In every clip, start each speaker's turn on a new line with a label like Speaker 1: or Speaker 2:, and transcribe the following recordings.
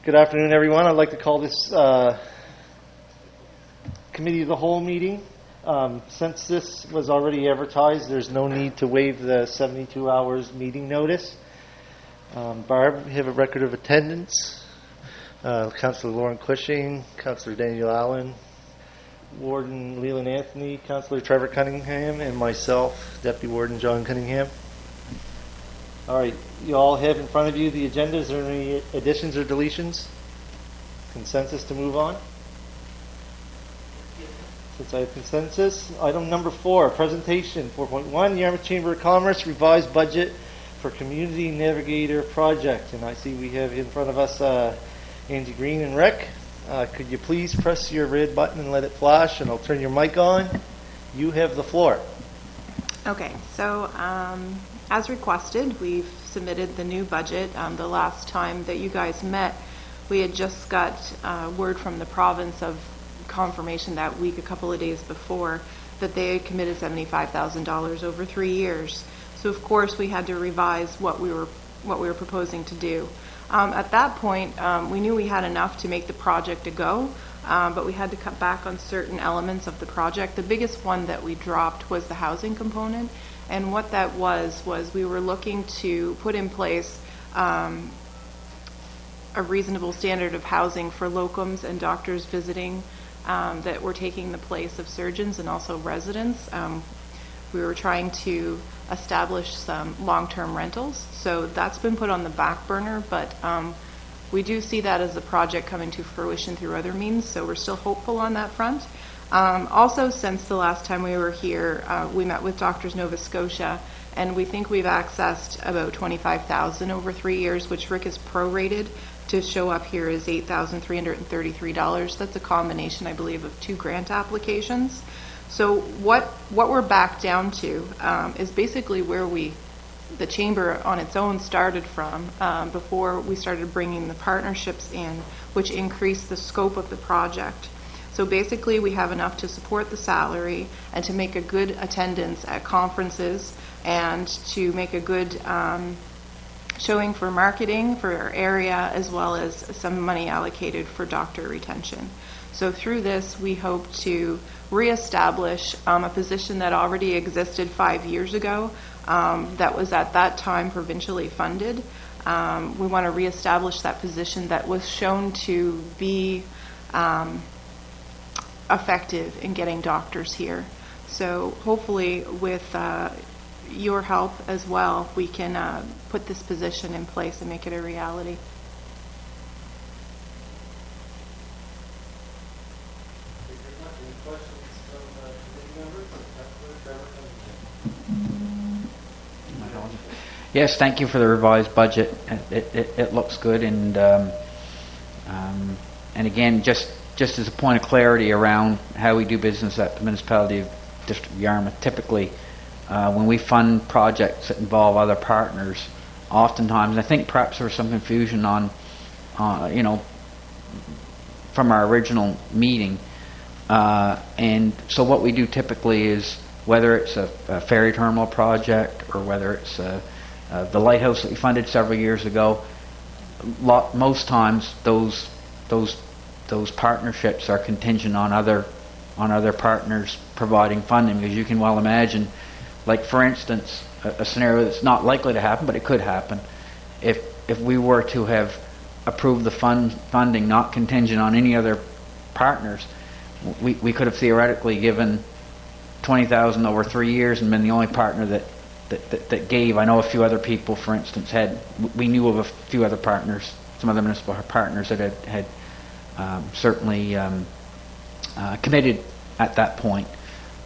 Speaker 1: Good afternoon, everyone. I'd like to call this Committee of the Whole meeting. Since this was already advertised, there's no need to waive the 72 hours meeting notice. Barb, we have a record of attendance. Councillor Lauren Cushing, Councillor Daniel Allen, Warden Leland Anthony, Councillor Trevor Cunningham, and myself, Deputy Warden John Cunningham. All right, you all have in front of you the agenda. Is there any additions or deletions? Consensus to move on? Since I have consensus, item number 4, presentation 4.1, Yarmouth Chamber of Commerce revised budget for Community Navigator project. And I see we have in front of us Angie Green and Rick. Could you please press your red button and let it flash, and I'll turn your mic on. You have the floor.
Speaker 2: Okay, so as requested, we've submitted the new budget. The last time that you guys met, we had just got word from the province of confirmation that week, a couple of days before, that they had committed $75,000 over 3 years. So of course we had to revise what we were proposing to do. At that point, we knew we had enough to make the project a go, but we had to cut back on certain elements of the project. The biggest one that we dropped was the housing component. And what that was we were looking to put in place a reasonable standard of housing for locums and doctors visiting that were taking the place of surgeons and also residents. We were trying to establish some long-term rentals. So that's been put on the back burner, but we do see that as a project coming to fruition through other means, so we're still hopeful on that front. Also, since the last time we were here, we met with Doctors Nova Scotia, and we think we've accessed about $25,000 over 3 years, which Rick is prorated to show up here as $8,333. That's a combination, I believe, of 2 grant applications. So what we're back down to is basically where the chamber on its own started from before we started bringing the partnerships in, which increased the scope of the project. So basically we have enough to support the salary and to make a good attendance at conferences and to make a good showing for marketing for our area, as well as some money allocated for doctor retention. So through this, we hope to reestablish a position that already existed 5 years ago that was at that time provincially funded. We want to reestablish that position that was shown to be effective in getting doctors here. So hopefully with your help as well, we can put this position in place and make it a reality.
Speaker 3: Yes, thank you for the revised budget. It looks good, and again, just as a point of clarity around how we do business at the municipality of District of Yarmouth, typically when we fund projects that involve other partners, oftentimes, and I think perhaps there was some confusion on from our original meeting, and so what we do typically is, whether it's a ferry terminal project or whether it's the lighthouse that we funded several years ago, most times those partnerships are contingent on other partners providing funding, because you can well imagine, like for instance, a scenario that's not likely to happen, but it could happen, if we were to have approved the funding not contingent on any other partners, we could have theoretically given $20,000 over 3 years and been the only partner that gave. I know a few other people, for instance, we knew of a few other partners, some other municipal partners that had certainly committed at that point.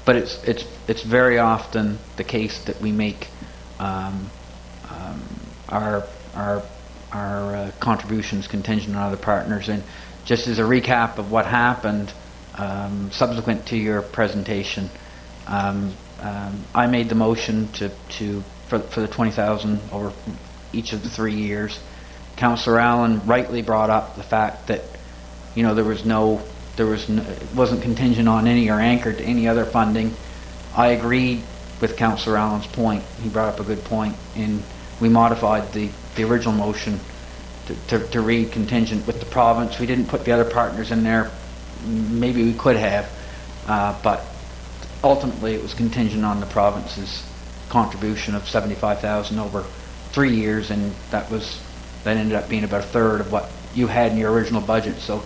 Speaker 3: But it's very often the case that we make our contributions contingent on other partners. And just as a recap of what happened subsequent to your presentation, I made the motion for the $20,000 over each of the 3 years. Councillor Allen rightly brought up the fact that it wasn't contingent on any or anchored to any other funding. I agreed with Councillor Allen's point. He brought up a good point, and we modified the original motion to read contingent with the province. We didn't put the other partners in there. Maybe we could have, but ultimately it was contingent on the province's contribution of 75,000 over 3 years, and that ended up being about a third of what you had in your original budget. So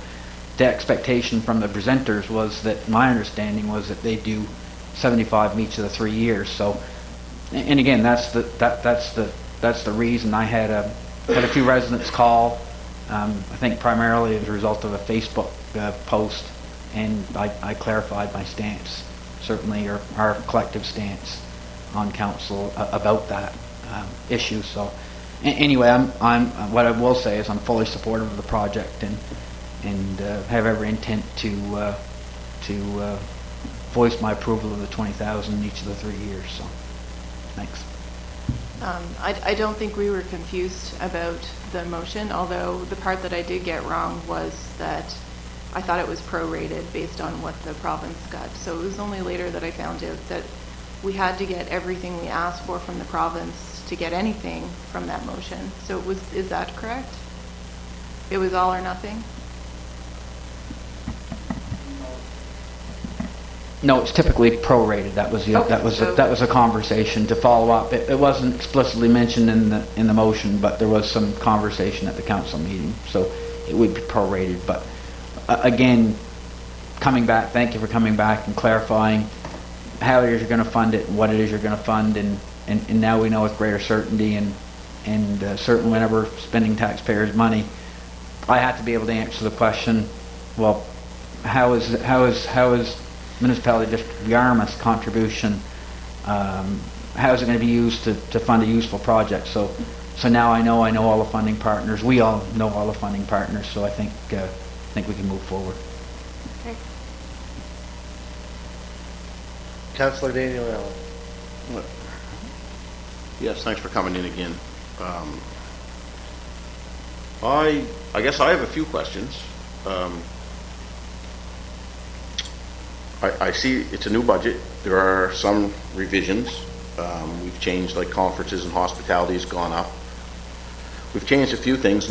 Speaker 3: the expectation from the presenters was that, my understanding was that they do 75 in each of the 3 years. So, and again, that's the reason. I had a few residents call. I think primarily as a result of a Facebook post, and I clarified my stance, certainly our collective stance on council about that issue. So anyway, I'm what I will say is I'm fully supportive of the project and have every intent to voice my approval of the 20,000 in each of the 3 years. So thanks.
Speaker 2: I don't think we were confused about the motion, although the part that I did get wrong was that I thought it was prorated based on what the province got. So it was only later that I found out that we had to get everything we asked for from the province to get anything from that motion. So is that correct? It was all or nothing?
Speaker 3: No, it's typically prorated. That was
Speaker 2: Okay,
Speaker 3: that was a conversation to follow up. It wasn't explicitly mentioned in the motion, but there was some conversation at the council meeting, so it would be prorated. But again, coming back, thank you for coming back and clarifying how it is you're going to fund it and what it is you're going to fund, and now we know with greater certainty, and certainly whenever spending taxpayers' money, I have to be able to answer the question, well, how is Municipality District of Yarmouth's contribution, how is it going to be used to fund a useful project? So now I know all the funding partners. We all know all the funding partners. So I think we can move forward.
Speaker 2: Okay.
Speaker 1: Councillor Daniel Allen.
Speaker 4: Yes, thanks for coming in again. I guess I have a few questions. I see it's a new budget. There are some revisions. We've changed, like conferences and hospitality has gone up. We've changed a few things.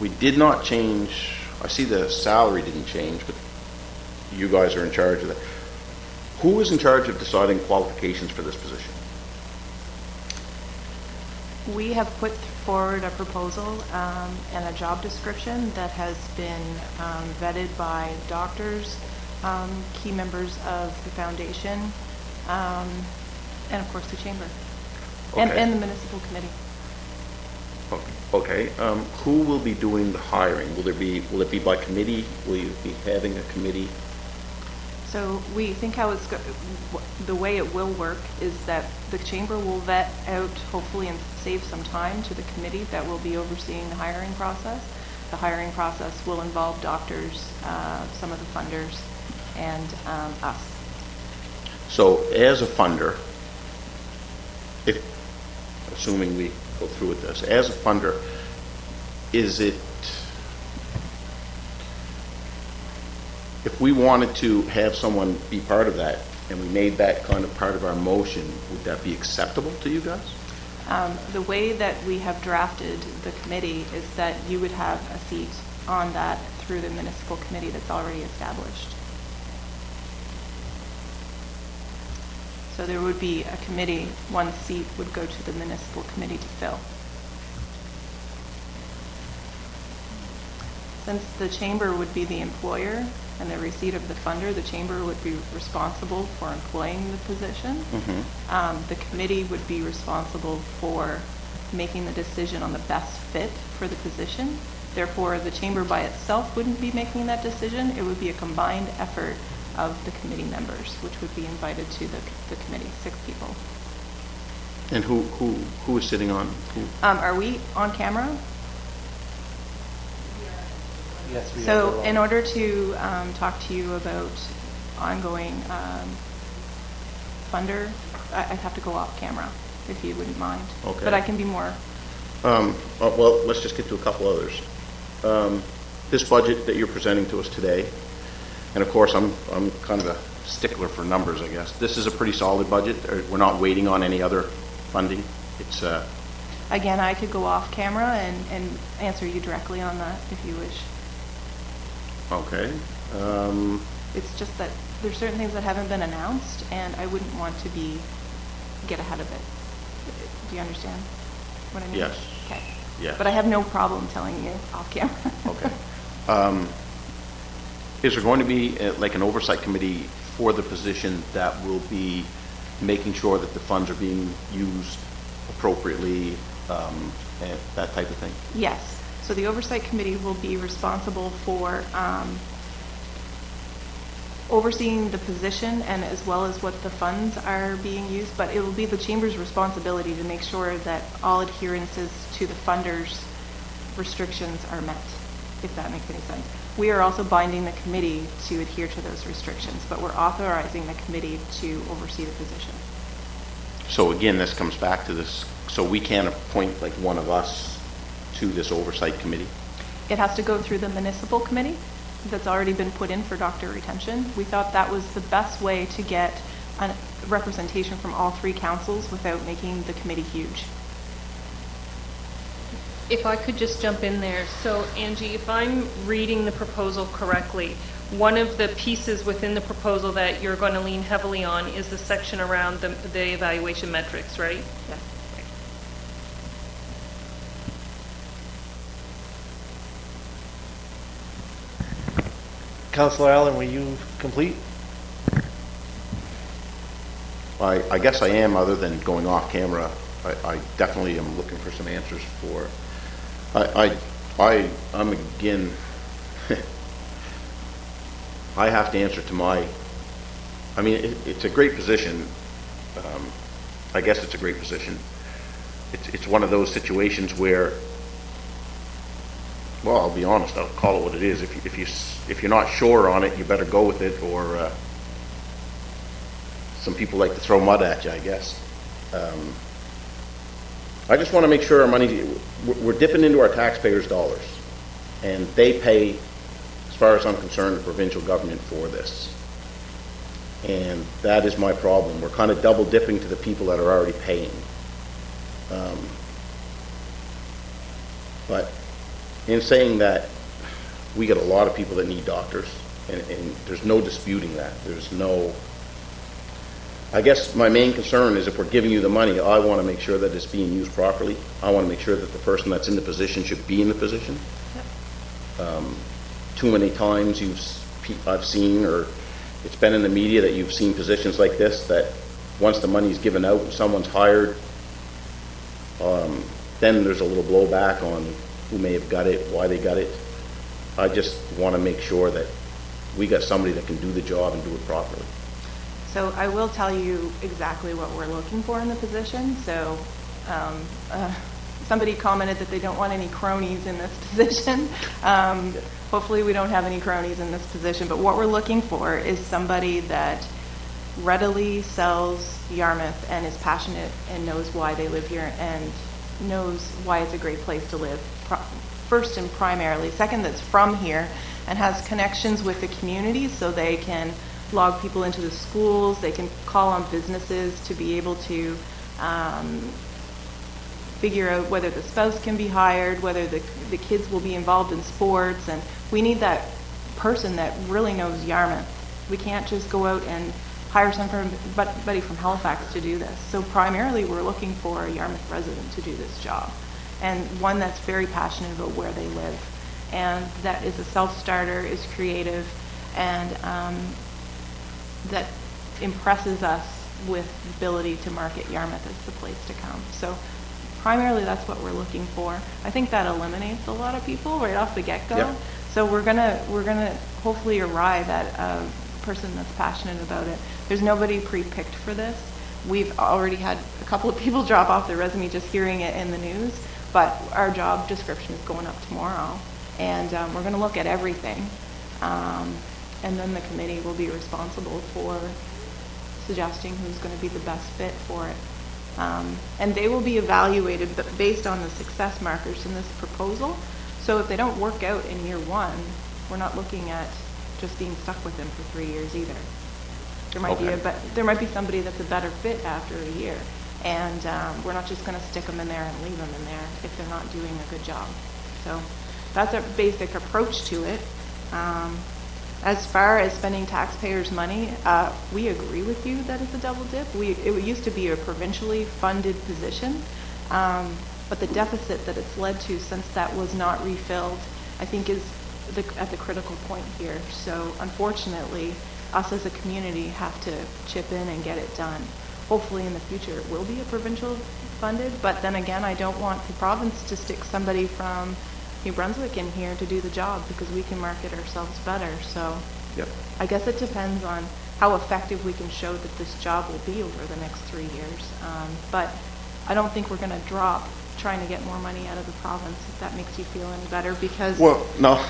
Speaker 4: We did not change, I see the salary didn't change, but you guys are in charge of that. Who is in charge of deciding qualifications for this position?
Speaker 2: We have put forward a proposal and a job description that has been vetted by doctors, key members of the foundation, and of course the chamber,
Speaker 4: Okay.
Speaker 2: and the municipal committee.
Speaker 4: Okay. Who will be doing the hiring? Will it be by committee? Will you be having a committee?
Speaker 2: So we think the way it will work is that the chamber will vet out, hopefully, and save some time to the committee that will be overseeing the hiring process. The hiring process will involve doctors, some of the funders, and us.
Speaker 4: So as a funder, assuming we go through with this, as a funder, if we wanted to have someone be part of that, and we made that kind of part of our motion, would that be acceptable to you guys?
Speaker 2: The way that we have drafted the committee is that you would have a seat on that through the municipal committee that's already established. So there would be a committee, one seat would go to the municipal committee to fill. Since the chamber would be the employer and the receipt of the funder, the chamber would be responsible for employing the position.
Speaker 4: Mm-hmm.
Speaker 2: The committee would be responsible for making the decision on the best fit for the position. Therefore, the chamber by itself wouldn't be making that decision. It would be a combined effort of the committee members, which would be invited to the committee, 6 people.
Speaker 4: And who is sitting on?
Speaker 2: Are we on camera?
Speaker 1: Yes, we
Speaker 2: So
Speaker 1: are.
Speaker 2: in order to talk to you about ongoing funder, I'd have to go off camera, if you wouldn't mind.
Speaker 4: Okay.
Speaker 2: But I can be more.
Speaker 4: Well, let's just get to a couple others. This budget that you're presenting to us today, and of course I'm kind of a stickler for numbers, I guess. This is a pretty solid budget. We're not waiting on any other funding.
Speaker 2: Again, I could go off camera and answer you directly on that if you wish.
Speaker 4: Okay.
Speaker 2: It's just that there's certain things that haven't been announced, and I wouldn't want to get ahead of it. Do you understand what I mean?
Speaker 4: Yes.
Speaker 2: Okay.
Speaker 4: Yes.
Speaker 2: But I have no problem telling you off camera.
Speaker 4: Okay. Is there going to be like an oversight committee for the position that will be making sure that the funds are being used appropriately, and that type of thing?
Speaker 2: Yes. So the oversight committee will be responsible for overseeing the position and as well as what the funds are being used, but it will be the chamber's responsibility to make sure that all adherences to the funders' restrictions are met, if that makes any sense. We are also binding the committee to adhere to those restrictions, but we're authorizing the committee to oversee the position.
Speaker 4: So again, this comes back to this, so we can't appoint like one of us to this oversight committee?
Speaker 2: It has to go through the municipal committee that's already been put in for doctor retention. We thought that was the best way to get a representation from all three councils without making the committee huge.
Speaker 5: If I could just jump in there. So Angie, if I'm reading the proposal correctly, one of the pieces within the proposal that you're going to lean heavily on is the section around the evaluation metrics, right?
Speaker 2: Yes.
Speaker 1: Councillor Allen, were you complete?
Speaker 4: I guess I am, other than going off camera. I definitely am looking for some answers for, I'm again, I have to answer to I mean, it's a great position. I guess it's a great position. It's one of those situations where, well, I'll be honest, I'll call it what it is. If you're not sure on it, you better go with it, or some people like to throw mud at you, I guess. I just want to make sure our money, we're dipping into our taxpayers' dollars, and they pay, as far as I'm concerned, the provincial government for this. And that is my problem. We're kind of double dipping to the people that are already paying. But in saying that, we get a lot of people that need doctors, and there's no disputing that. There's no, I guess my main concern is if we're giving you the money, I want to make sure that it's being used properly. I want to make sure that the person that's in the position should be in the position.
Speaker 2: Yep.
Speaker 4: Too many times I've seen, or it's been in the media, that you've seen positions like this, that once the money's given out and someone's hired, then there's a little blowback on who may have got it, why they got it. I just want to make sure that we got somebody that can do the job and do it properly.
Speaker 2: So I will tell you exactly what we're looking for in the position. So somebody commented that they don't want any cronies in this position. Hopefully we don't have any cronies in this position, but what we're looking for is somebody that readily sells Yarmouth and is passionate and knows why they live here and knows why it's a great place to live, first and primarily. Second, that's from here and has connections with the community, so they can log people into the schools, they can call on businesses to be able to figure out whether the spouse can be hired, whether the kids will be involved in sports, and we need that person that really knows Yarmouth. We can't just go out and hire somebody from Halifax to do this. So primarily we're looking for a Yarmouth resident to do this job, and one that's very passionate about where they live, and that is a self-starter, is creative, and that impresses us with the ability to market Yarmouth as the place to come. So primarily that's what we're looking for. I think that eliminates a lot of people right off the get-go.
Speaker 4: Yep.
Speaker 2: So we're gonna hopefully arrive at a person that's passionate about it. There's nobody pre-picked for this. We've already had a couple of people drop off their resume just hearing it in the news, but our job description is going up tomorrow, and we're going to look at everything, and then the committee will be responsible for suggesting who's going to be the best fit for it. And they will be evaluated based on the success markers in this proposal. So if they don't work out in year one, we're not looking at just being stuck with them for 3 years either. There might
Speaker 4: Okay.
Speaker 2: there might be somebody that's a better fit after a year. And we're not just going to stick them in there and leave them in there if they're not doing a good job. So that's a basic approach to it. As far as spending taxpayers' money, we agree with you that it's a double dip. It used to be a provincially funded position, but the deficit that it's led to since that was not refilled, I think, is at the critical point here. So unfortunately, us as a community have to chip in and get it done. Hopefully in the future it will be a provincial funded, but then again, I don't want the province to stick somebody from New Brunswick in here to do the job because we can market ourselves better. So
Speaker 4: Yep.
Speaker 2: I guess it depends on how effective we can show that this job will be over the next 3 years. But I don't think we're going to drop trying to get more money out of the province, if that makes you feel any better, because...
Speaker 4: Well, no,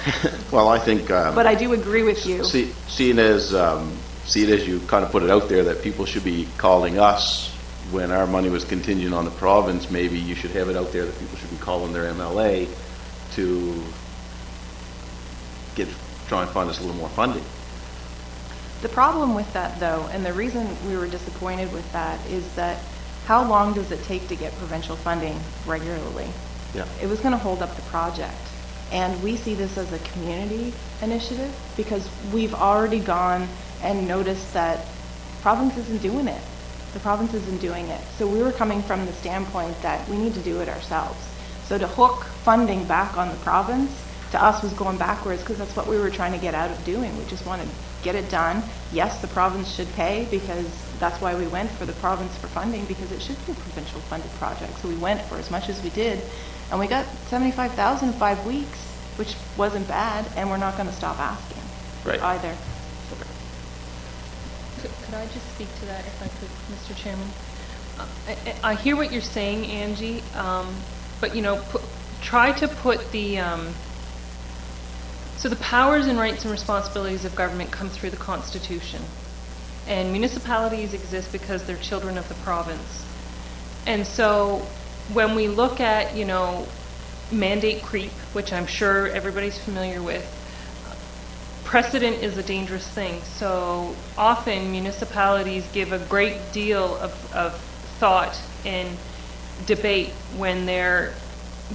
Speaker 4: well, I think...
Speaker 2: But I do agree with you.
Speaker 4: Seeing as you kind of put it out there that people should be calling us when our money was contingent on the province, maybe you should have it out there that people should be calling their MLA to try and find us a little more funding.
Speaker 2: The problem with that, though, and the reason we were disappointed with that, is that how long does it take to get provincial funding regularly?
Speaker 4: Yeah.
Speaker 2: It was going to hold up the project. And we see this as a community initiative because we've already gone and noticed that province isn't doing it. The province isn't doing it. So we were coming from the standpoint that we need to do it ourselves. So to hook funding back on the province, to us, was going backwards because that's what we were trying to get out of doing. We just want to get it done. Yes, the province should pay because that's why we went for the province for funding, because it should be a provincial funded project. So we went for as much as we did. And we got $75,000 in 5 weeks, which wasn't bad, and we're not going to stop asking
Speaker 4: Right.
Speaker 2: either.
Speaker 5: Could I just speak to that, if I could, Mr. Chairman? I hear what you're saying, Angie, but, you know, try to put the... So the powers and rights and responsibilities of government come through the Constitution. And municipalities exist because they're children of the province. And so when we look at, you know, mandate creep, which I'm sure everybody's familiar with, precedent is a dangerous thing. So often municipalities give a great deal of thought and debate when they're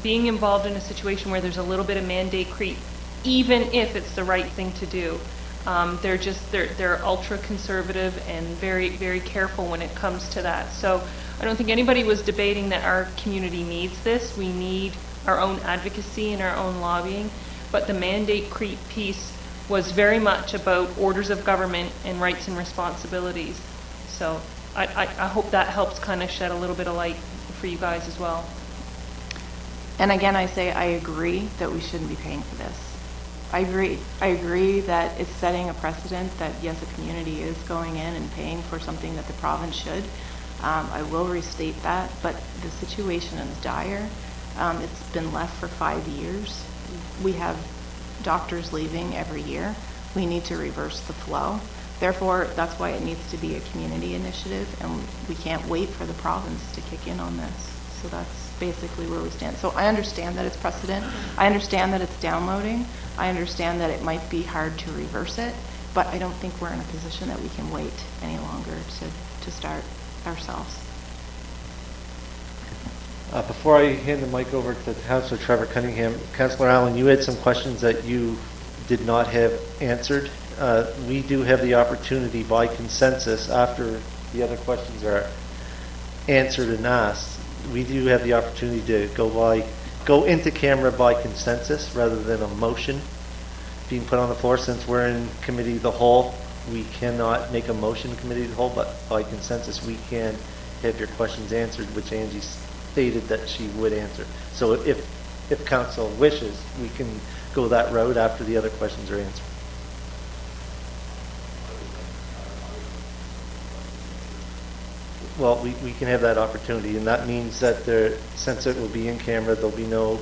Speaker 5: being involved in a situation where there's a little bit of mandate creep, even if it's the right thing to do. They're ultra conservative and very, very careful when it comes to that. So I don't think anybody was debating that our community needs this. We need our own advocacy and our own lobbying. But the mandate creep piece was very much about orders of government and rights and responsibilities. So I hope that helps kind of shed a little bit of light for you guys as well.
Speaker 2: And again, I say I agree that we shouldn't be paying for this. I agree that it's setting a precedent that, yes, a community is going in and paying for something that the province should. I will restate that, but the situation is dire. It's been left for 5 years. We have doctors leaving every year. We need to reverse the flow. Therefore, that's why it needs to be a community initiative, and we can't wait for the province to kick in on this. So that's basically where we stand. So I understand that it's precedent. I understand that it's downloading. I understand that it might be hard to reverse it, but I don't think we're in a position that we can wait any longer to start ourselves.
Speaker 1: Before I hand the mic over to Councillor Trevor Cunningham, Councillor Allen, you had some questions that you did not have answered. We do have the opportunity by consensus, after the other questions are answered and asked, we do have the opportunity to go into camera by consensus rather than a motion being put on the floor. Since we're in committee of the whole, we cannot make a motion in committee of the whole, but by consensus we can have your questions answered, which Angie stated that she would answer. So if council wishes, we can go that route after the other questions are answered. Well, we can have that opportunity, and that means that since it will be in camera, there'll be no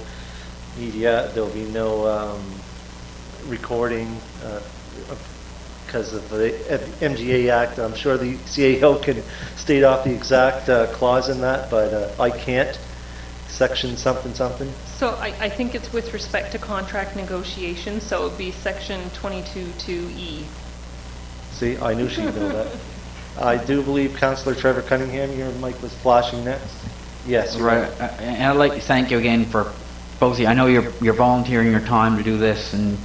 Speaker 1: media, there'll be no recording because of the MGA Act. I'm sure the CAO can state off the exact clause in that, but I can't. Section something something.
Speaker 5: So I think it's with respect to contract negotiations, so it would be section 22(2)E.
Speaker 1: See, I knew she'd know that. I do believe Councillor Trevor Cunningham, your mic was flashing next. Yes, you're
Speaker 3: Right, and I'd like to thank you again for both of you. I know you're volunteering your time to do this, and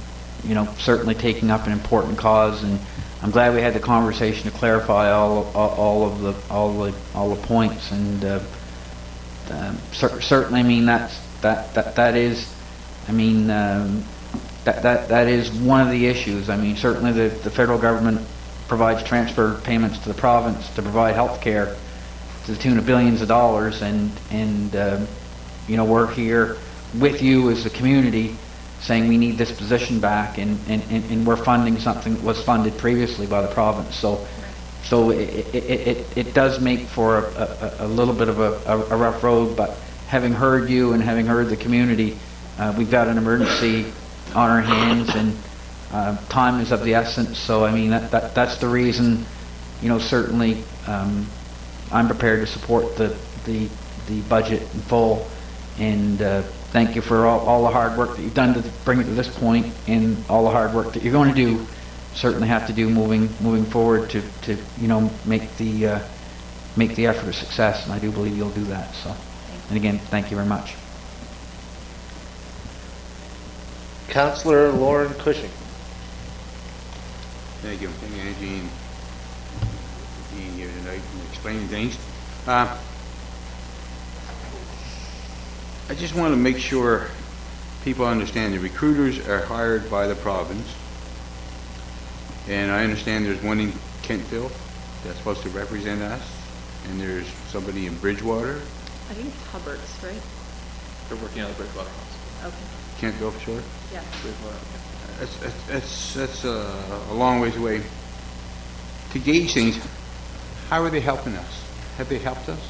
Speaker 3: certainly taking up an important cause. And I'm glad we had the conversation to clarify all the points. And certainly, I mean that is one of the issues. I mean, certainly the federal government provides transfer payments to the province to provide health care to the tune of billions of dollars, and we're here with you as a community saying we need this position back, and we're funding something that was funded previously by the province. So it does make for a little bit of a rough road, but having heard you and having heard the community, we've got an emergency on our hands, and time is of the essence. So I mean that's the reason, certainly I'm prepared to support the budget in full, and thank you for all the hard work that you've done to bring it to this point, and all the hard work that you're going to do, certainly have to do moving forward to make the effort a success, and I do believe you'll do that. So, and again, thank you very much.
Speaker 1: Councillor Lauren Cushing.
Speaker 6: Thank you. Thank you, Angie, for being here tonight and explaining things. I just want to make sure people understand the recruiters are hired by the province, and I understand there's one in Kentville that's supposed to represent us, and there's somebody in Bridgewater.
Speaker 2: I think it's Hubbard's, right?
Speaker 7: They're working on the Bridgewater House.
Speaker 2: Okay.
Speaker 6: Kentville for sure.
Speaker 2: Yeah.
Speaker 6: That's a long ways away. To gauge things, how are they helping us? Have they helped us?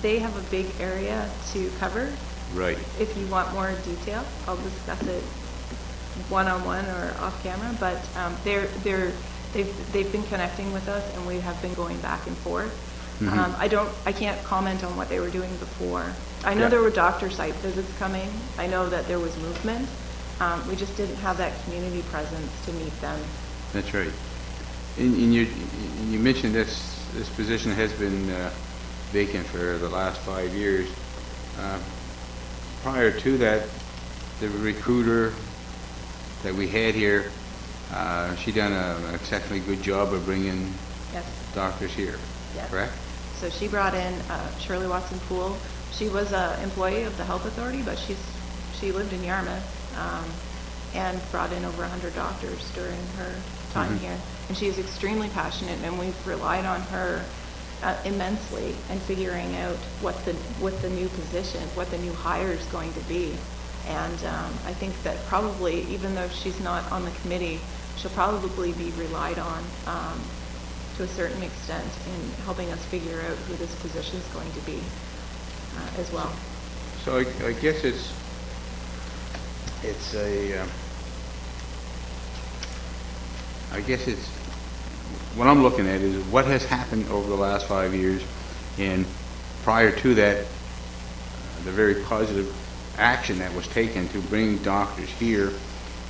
Speaker 2: They have a big area to cover.
Speaker 6: Right.
Speaker 2: If you want more detail, I'll discuss it one-on-one or off camera, but they've been connecting with us, and we have been going back and forth. I can't comment on what they were doing before. I know there were doctor site visits coming. I know that there was movement. We just didn't have that community presence to meet them.
Speaker 6: That's right. And you mentioned this position has been vacant for the last 5 years. Prior to that, the recruiter that we had here, she done an exceptionally good job of bringing doctors here.
Speaker 2: Yes.
Speaker 6: Correct?
Speaker 2: So she brought in Shirley Watson Poole. She was an employee of the Health Authority, but she lived in Yarmouth and brought in over 100 doctors during her time here. And she is extremely passionate, and we've relied on her immensely in figuring out what the new position, what the new hire is going to be. And I think that probably, even though she's not on the committee, she'll probably be relied on to a certain extent in helping us figure out who this position is going to be as well.
Speaker 6: So I guess it's what I'm looking at is what has happened over the last 5 years, and prior to that, the very positive action that was taken to bring doctors here.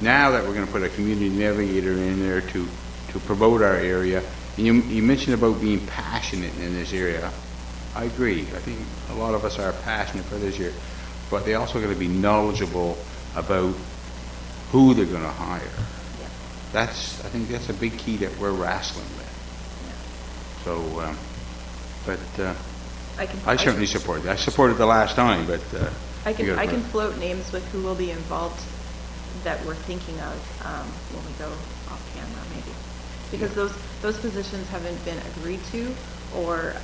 Speaker 6: Now that we're going to put a community navigator in there to promote our area, and you mentioned about being passionate in this area. I agree. I think a lot of us are passionate for this year, but they also got to be knowledgeable about who they're going to hire.
Speaker 2: Yeah.
Speaker 6: I think that's a big key that we're wrestling with.
Speaker 2: Yeah.
Speaker 6: So, I certainly support that. I supported the last time, but
Speaker 2: I can float names with who will be involved that we're thinking of when we go off camera, maybe, because those positions haven't been agreed to, or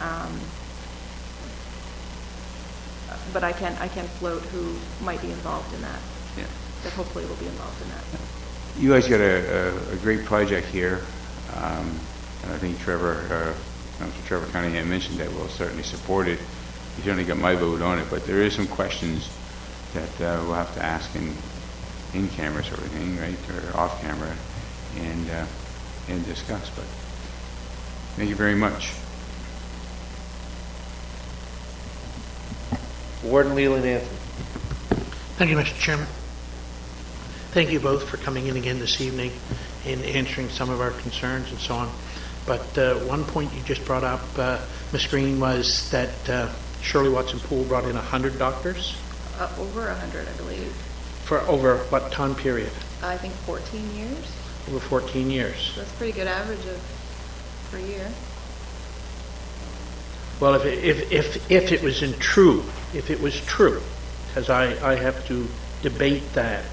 Speaker 2: but I can float who might be involved in that.
Speaker 6: Yeah.
Speaker 2: That hopefully will be involved in that.
Speaker 6: You guys got a great project here, and I think Councillor Trevor Cunningham mentioned that we'll certainly support it. He's only got my vote on it, but there is some questions that we'll have to ask in camera sort of thing, right, or off camera, and discuss. But thank you very much.
Speaker 1: Warden Leland Anthony.
Speaker 8: Thank you, Mr. Chairman. Thank you both for coming in again this evening and answering some of our concerns and so on. But one point you just brought up, Ms. Green, was that Shirley Watson Poole brought in 100 doctors
Speaker 2: Over 100, I believe.
Speaker 8: for over what time period?
Speaker 2: I think 14 years.
Speaker 8: Over 14 years.
Speaker 2: That's a pretty good average per year.
Speaker 8: Well, if it was true, because I have to debate that,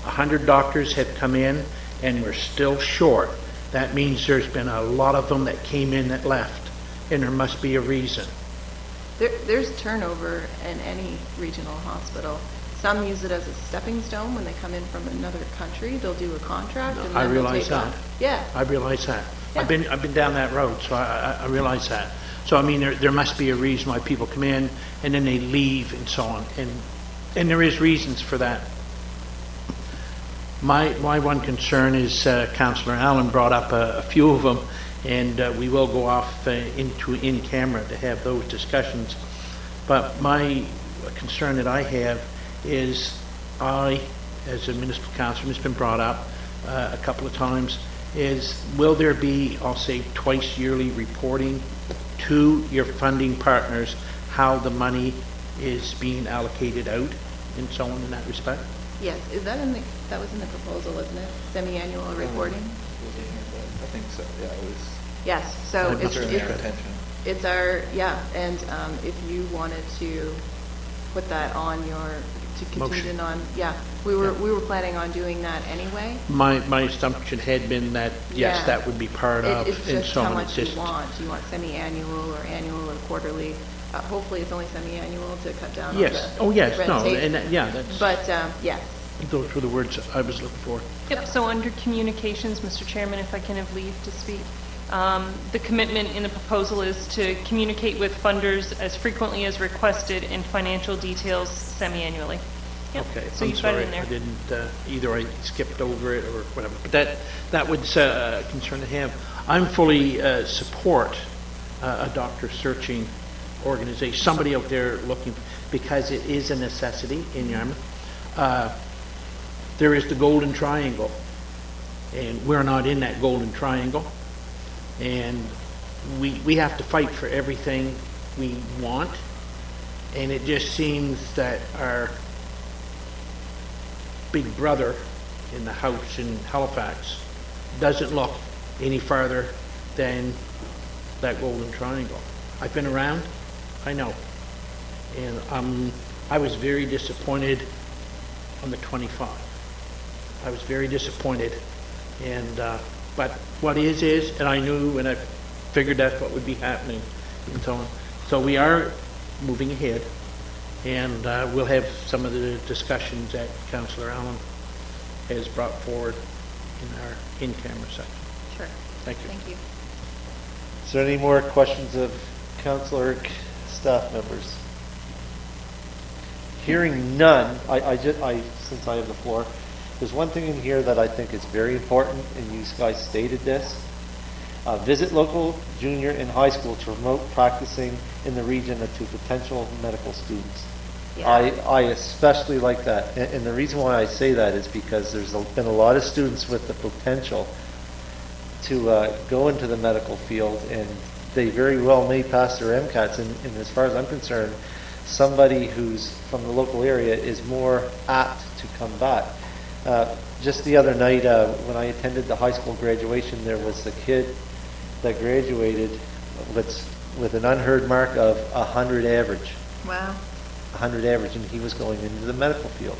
Speaker 8: 100 doctors have come in and we're still short. That means there's been a lot of them that came in that left, and there must be a reason.
Speaker 2: There's turnover in any regional hospital. Some use it as a stepping stone when they come in from another country. They'll do a contract and
Speaker 8: I
Speaker 2: then they'll
Speaker 8: realize
Speaker 2: take
Speaker 8: that.
Speaker 2: off. Yeah.
Speaker 8: I realize that.
Speaker 2: Yeah.
Speaker 8: I've been down that road, so I realize that. So I mean, there must be a reason why people come in and then they leave and so on, and there is reasons for that. My one concern is Councillor Allen brought up a few of them, and we will go off into in camera to have those discussions. But my concern that I have is as a municipal councillor, it's been brought up a couple of times, is will there be, I'll say, twice yearly reporting to your funding partners how the money is being allocated out and so on in that respect?
Speaker 2: Yes. Is that that was in the proposal, isn't it? Semi-annual reporting?
Speaker 7: I think so, yeah, it was.
Speaker 2: Yes. So
Speaker 8: I'd
Speaker 7: During our attention.
Speaker 2: it's our, yeah, and if you wanted to put that on contingent on, yeah, we were planning on doing that anyway.
Speaker 8: My assumption had been that, yes,
Speaker 2: Yeah.
Speaker 8: that would be part of,
Speaker 2: It's
Speaker 8: and
Speaker 2: just
Speaker 8: so
Speaker 2: how
Speaker 8: on.
Speaker 2: much you want. Do you want semi-annual or annual or quarterly? Hopefully it's only semi-annual to cut down on
Speaker 8: Yes,
Speaker 2: the
Speaker 8: oh, yes,
Speaker 2: red
Speaker 8: no,
Speaker 2: tape.
Speaker 8: and yeah, that's,
Speaker 2: But, yes.
Speaker 8: those were the words I was looking for.
Speaker 5: Yep, so under communications, Mr. Chairman, if I can have leave to speak. The commitment in the proposal is to communicate with funders as frequently as requested and financial details semi-annually. Yep,
Speaker 8: Okay,
Speaker 5: so
Speaker 8: I'm
Speaker 5: you've got
Speaker 8: sorry,
Speaker 5: it in there.
Speaker 8: I didn't, either I skipped over it or whatever, but that was a concern to have. I'm fully support a doctor searching organization, somebody out there looking, because it is a necessity in Yarmouth. There is the Golden Triangle, and we're not in that Golden Triangle, and we have to fight for everything we want, and it just seems that our big brother in the house in Halifax doesn't look any farther than that Golden Triangle. I've been around, I know, and I was very disappointed on the 25. I was very disappointed, and but what is, and I knew, and I figured that's what would be happening, and so on. So we are moving ahead, and we'll have some of the discussions that Councillor Allen has brought forward in our in-camera section.
Speaker 2: Sure.
Speaker 8: Thank you.
Speaker 2: Thank you.
Speaker 1: Is there any more questions of Councillor staff members? Hearing none, since I have the floor, there's one thing in here that I think is very important, and you guys stated this. Visit local junior and high school to promote practicing in the region to potential medical students.
Speaker 2: Yeah.
Speaker 1: I especially like that, and the reason why I say that is because there's been a lot of students with the potential to go into the medical field, and they very well may pass their MCATs, and as far as I'm concerned, somebody who's from the local area is more apt to come back. Just the other night, when I attended the high school graduation, there was a kid that graduated with an unheard mark of 100 average.
Speaker 2: Wow.
Speaker 1: 100 average, and he was going into the medical field.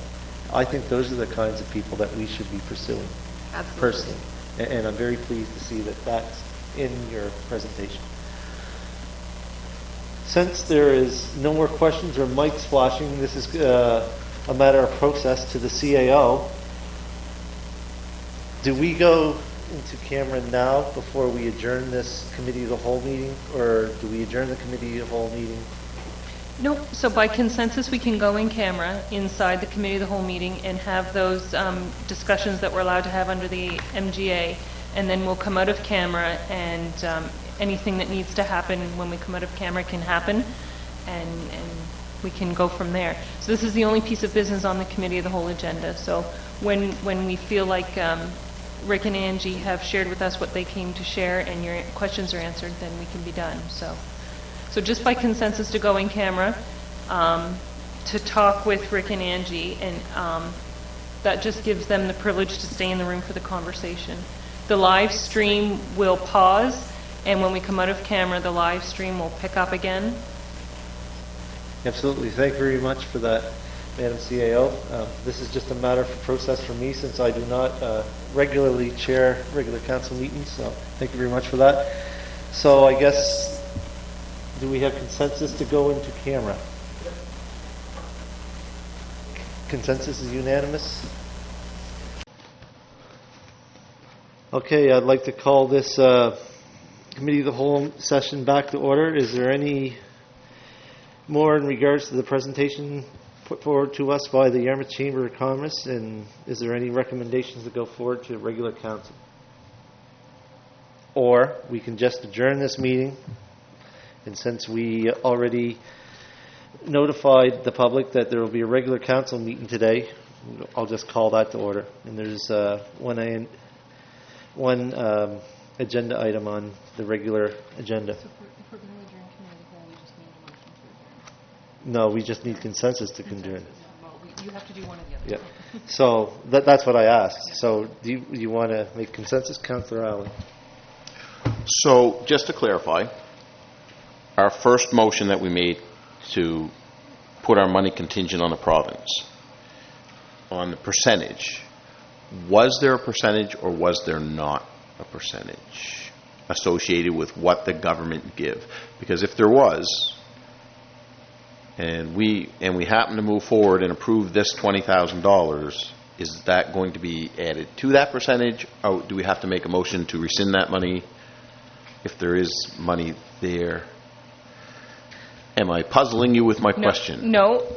Speaker 1: I think those are the kinds of people that we should be pursuing,
Speaker 2: Absolutely.
Speaker 1: personally. And I'm very pleased to see that that's in your presentation. Since there is no more questions or mics flashing, this is a matter of process to the CAO. Do we go into camera now before we adjourn this committee of the whole meeting, or do we adjourn the committee of the whole meeting?
Speaker 5: Nope, so by consensus, we can go in camera inside the committee of the whole meeting and have those discussions that we're allowed to have under the MGA, and then we'll come out of camera, and anything that needs to happen when we come out of camera can happen, and we can go from there. So this is the only piece of business on the committee of the whole agenda. So when we feel like Rick and Angie have shared with us what they came to share and your questions are answered, then we can be done. So just by consensus to go in camera, to talk with Rick and Angie, and that just gives them the privilege to stay in the room for the conversation. The live stream will pause, and when we come out of camera, the live stream will pick up again.
Speaker 1: Absolutely. Thank you very much for that, Madam CAO. This is just a matter of process for me since I do not regularly chair regular council meetings, so thank you very much for that. So I guess, do we have consensus to go into camera? Consensus is unanimous? Okay, I'd like to call this Committee of the Whole session back to order. Is there any more in regards to the presentation put forward to us by the Yarmouth Chamber of Commerce, and is there any recommendations to go forward to regular council? Or we can just adjourn this meeting, and since we already notified the public that there will be a regular council meeting today, I'll just call that to order. And there's one agenda item on the regular agenda. No, we just need consensus to adjourn.
Speaker 5: You have to do one or the other.
Speaker 1: Yeah. So that's what I asked. So do you want to make consensus, Councillor Allen?
Speaker 4: So, just to clarify, our first motion that we made to put our money contingent on the province, on the percentage, was there a percentage or was there not a percentage associated with what the government give? Because if there was, and we happen to move forward and approve this $20,000, is that going to be added to that percentage? Or do we have to make a motion to rescind that money if there is money there? Am I puzzling you with my question?
Speaker 5: No.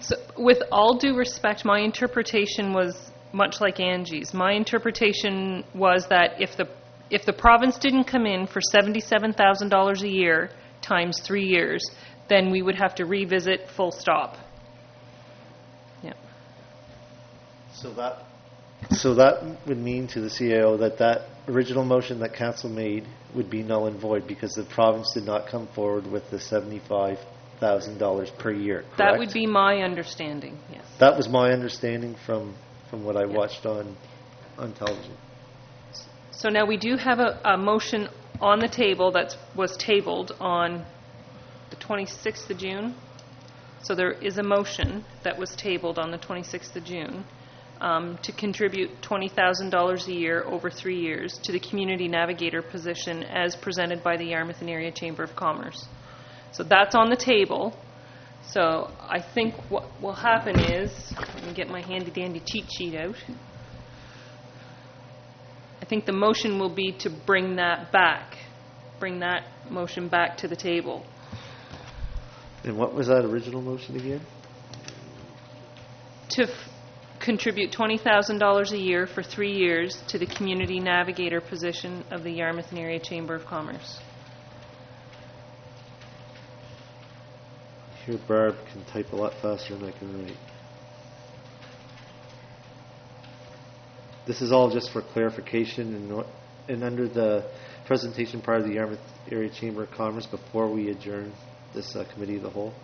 Speaker 5: So with all due respect, my interpretation was much like Angie's. My interpretation was that if the province didn't come in for $77,000 a year times 3 years, then we would have to revisit full stop. Yeah.
Speaker 1: So that would mean to the CAO that original motion that council made would be null and void because the province did not come forward with the $75,000 per year, correct?
Speaker 5: That would be my understanding, yes.
Speaker 1: That was my understanding from what I watched on television.
Speaker 5: So now we do have a motion on the table that was tabled on the 26th of June. So there is a motion that was tabled on the 26th of June to contribute $20,000 a year over 3 years to the community navigator position as presented by the Yarmouth and Area Chamber of Commerce. So that's on the table. So I think what will happen is, let me get my handy-dandy cheat sheet out. I think the motion will be to bring that motion back to the table.
Speaker 1: And what was that original motion again?
Speaker 5: To contribute $20,000 a year for 3 years to the community navigator position of the Yarmouth and Area Chamber of Commerce.
Speaker 1: Here, Barb can type a lot faster than I can write. This is all just for clarification and under the presentation part of the Yarmouth Area Chamber of Commerce before we adjourn this Committee of the Whole.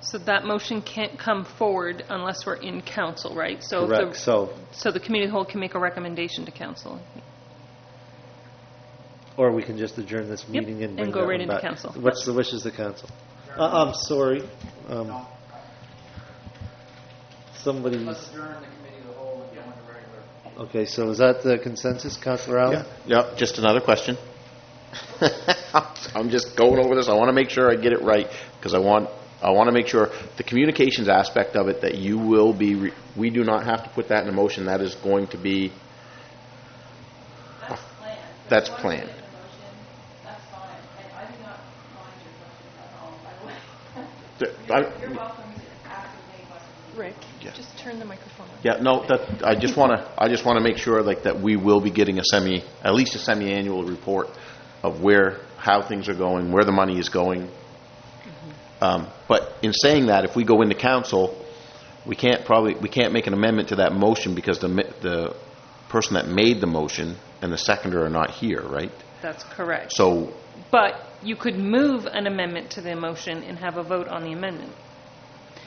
Speaker 5: So that motion can't come forward unless we're in council, right? So
Speaker 1: correct. So
Speaker 5: the Committee of the Whole can make a recommendation to council.
Speaker 1: Or we can just adjourn this meeting and bring
Speaker 5: go
Speaker 1: that
Speaker 5: right
Speaker 1: one
Speaker 5: into
Speaker 1: back.
Speaker 5: council.
Speaker 1: What's the wishes of the council? I'm sorry. Somebody's...
Speaker 7: Let's adjourn the committee of the whole and go into regular.
Speaker 1: Okay, so is that the consensus, Councillor Allen?
Speaker 4: Yeah, just another question. I'm just going over this. I want to make sure I get it right because I want to make sure the communications aspect of it that you will be, we do not have to put that in a motion. That is going to be... That's planned.
Speaker 2: That's fine. I do not mind your questions at all, by the way. You're welcome to ask as many questions.
Speaker 5: Rick,
Speaker 4: Yes.
Speaker 5: just turn the microphone on.
Speaker 4: Yeah, no, that, I just want to make sure like that we will be getting at least a semi-annual report of how things are going, where the money is going, But in saying that, if we go into council, we can't make an amendment to that motion because the person that made the motion and the seconder are not here, right?
Speaker 5: That's correct.
Speaker 4: So,
Speaker 5: But you could move an amendment to the motion and have a vote on the amendment.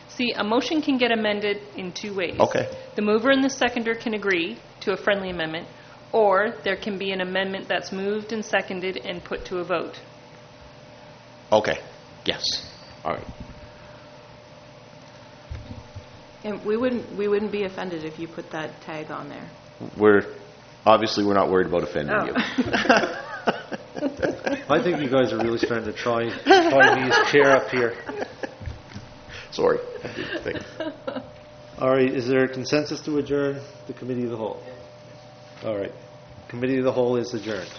Speaker 5: See, a motion can get amended in two ways.
Speaker 4: Okay.
Speaker 5: The mover and the seconder can agree to a friendly amendment, or there can be an amendment that's moved and seconded and put to a vote.
Speaker 4: okay, yes, all right.
Speaker 2: And we wouldn't be offended if you put that tag on there.
Speaker 4: We're not worried about offending you.
Speaker 1: I think you guys are really starting to try me as chair up here.
Speaker 4: Sorry. I didn't think.
Speaker 1: All right, is there a consensus to adjourn the committee of the whole? All right, committee of the whole is adjourned.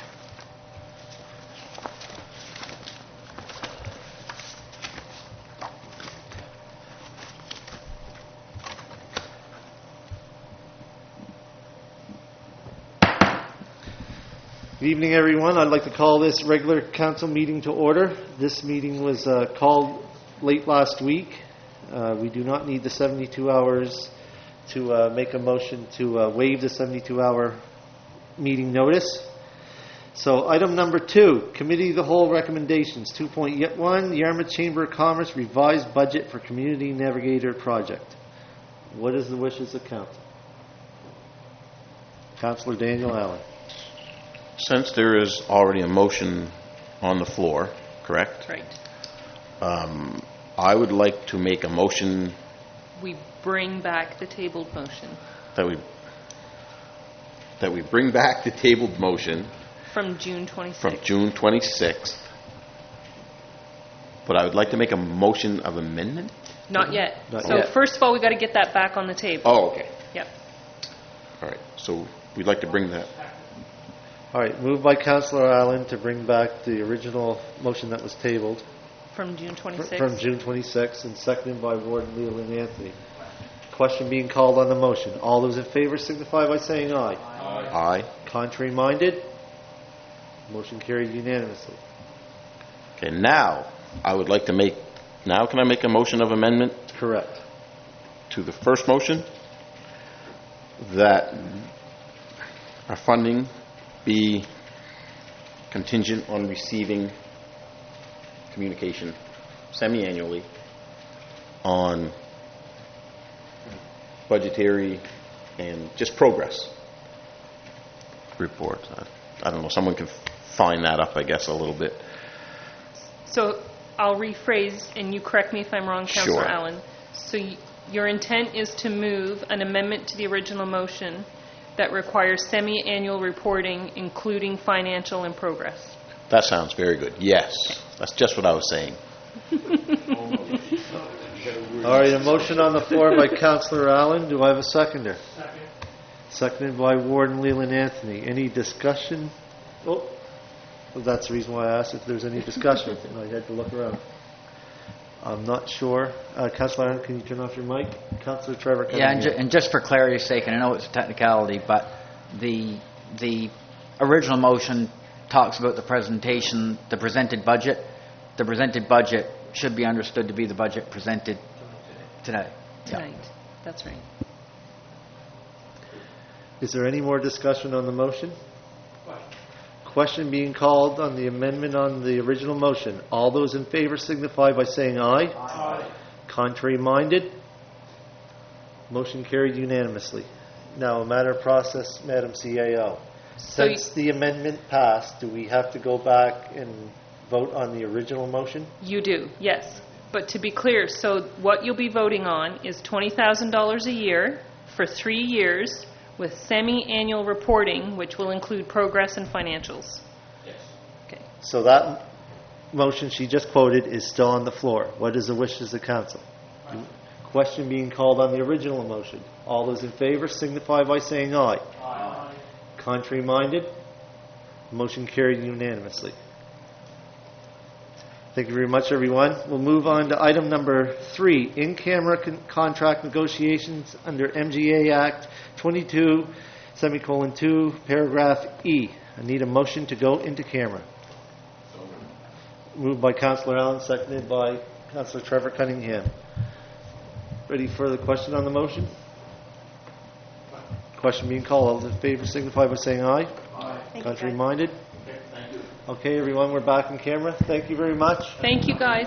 Speaker 1: Good evening, everyone. I'd like to call this regular council meeting to order. This meeting was called late last week. We do not need the 72 hours to make a motion to waive the 72-hour meeting notice. So item number 2, Committee of the Whole recommendations. 2.1, Yarmouth Chamber of Commerce revised budget for Community Navigator project. What is the wishes of council? Councillor Daniel Allen.
Speaker 4: Since there is already a motion on the floor, correct?
Speaker 5: Right.
Speaker 4: I would like to make a motion
Speaker 5: We bring back the tabled motion
Speaker 4: that we bring back the tabled motion
Speaker 5: from June 26th.
Speaker 4: from June 26th. But I would like to make a motion of amendment?
Speaker 5: Not yet.
Speaker 1: Not
Speaker 5: So
Speaker 1: yet.
Speaker 5: first of all, we got to get that back on the table.
Speaker 4: Oh, okay.
Speaker 5: Yep.
Speaker 4: All right. So we'd like to bring that.
Speaker 1: All right, moved by Councillor Allen to bring back the original motion that was tabled
Speaker 5: From June 26th.
Speaker 1: from June 26th and seconded by Warden Leland Anthony. Question being called on the motion. All those in favor signify by saying aye.
Speaker 4: Aye.
Speaker 1: Contrary minded? Motion carried unanimously.
Speaker 4: Okay, now I would like to make, now can I make a motion of amendment
Speaker 1: Correct.
Speaker 4: to the first motion? That our funding be contingent on receiving communication semi-annually on budgetary and just progress reports. I don't know, someone can find that up, I guess, a little bit.
Speaker 5: So I'll rephrase, and you correct me if I'm wrong, Councillor
Speaker 4: Sure.
Speaker 5: Allen. So your intent is to move an amendment to the original motion that requires semi-annual reporting, including financial and progress.
Speaker 4: That sounds very good. Yes, that's just what I was saying.
Speaker 1: All right, a motion on the floor by Councillor Allen. Do I have a seconder? Second. Seconded by Warden Leland Anthony. Any discussion? Oh, well, that's the reason why I asked if there's any discussion. And I had to look around. I'm not sure. Councillor Allen, can you turn off your mic? Councillor Trevor.
Speaker 3: Yeah, and just for clarity's sake, and I know it's a technicality, but the original motion talks about the presentation, the presented budget. The presented budget should be understood to be the budget presented today.
Speaker 5: Tonight. That's right.
Speaker 1: Is there any more discussion on the motion? Question being called on the amendment on the original motion. All those in favor signify by saying aye. Aye. Contrary minded? Motion carried unanimously. Now, a matter of process, Madam CAO.
Speaker 5: So
Speaker 1: Since the amendment passed, do we have to go back and vote on the original motion?
Speaker 5: You do, yes. But to be clear, so what you'll be voting on is $20,000 a year for 3 years with semi-annual reporting, which will include progress and financials.
Speaker 4: Yes.
Speaker 5: Okay.
Speaker 1: So that motion she just quoted is still on the floor. What is the wishes of the council? Question being called on the original motion. All those in favor signify by saying aye. Aye. Contrary minded? Motion carried unanimously. Thank you very much, everyone. We'll move on to item number 3, in-camera contract negotiations under MGA Act 22:2, paragraph E. I need a motion to go into camera. Moved by Councillor Allen, seconded by Councillor Trevor Cunningham. Ready for the question on the motion? Question being called. All those in favor signify by saying aye.
Speaker 2: Thank you,
Speaker 1: Contrary
Speaker 2: guys.
Speaker 1: minded? Okay, everyone, we're back in camera. Thank you very much.
Speaker 5: Thank you, guys.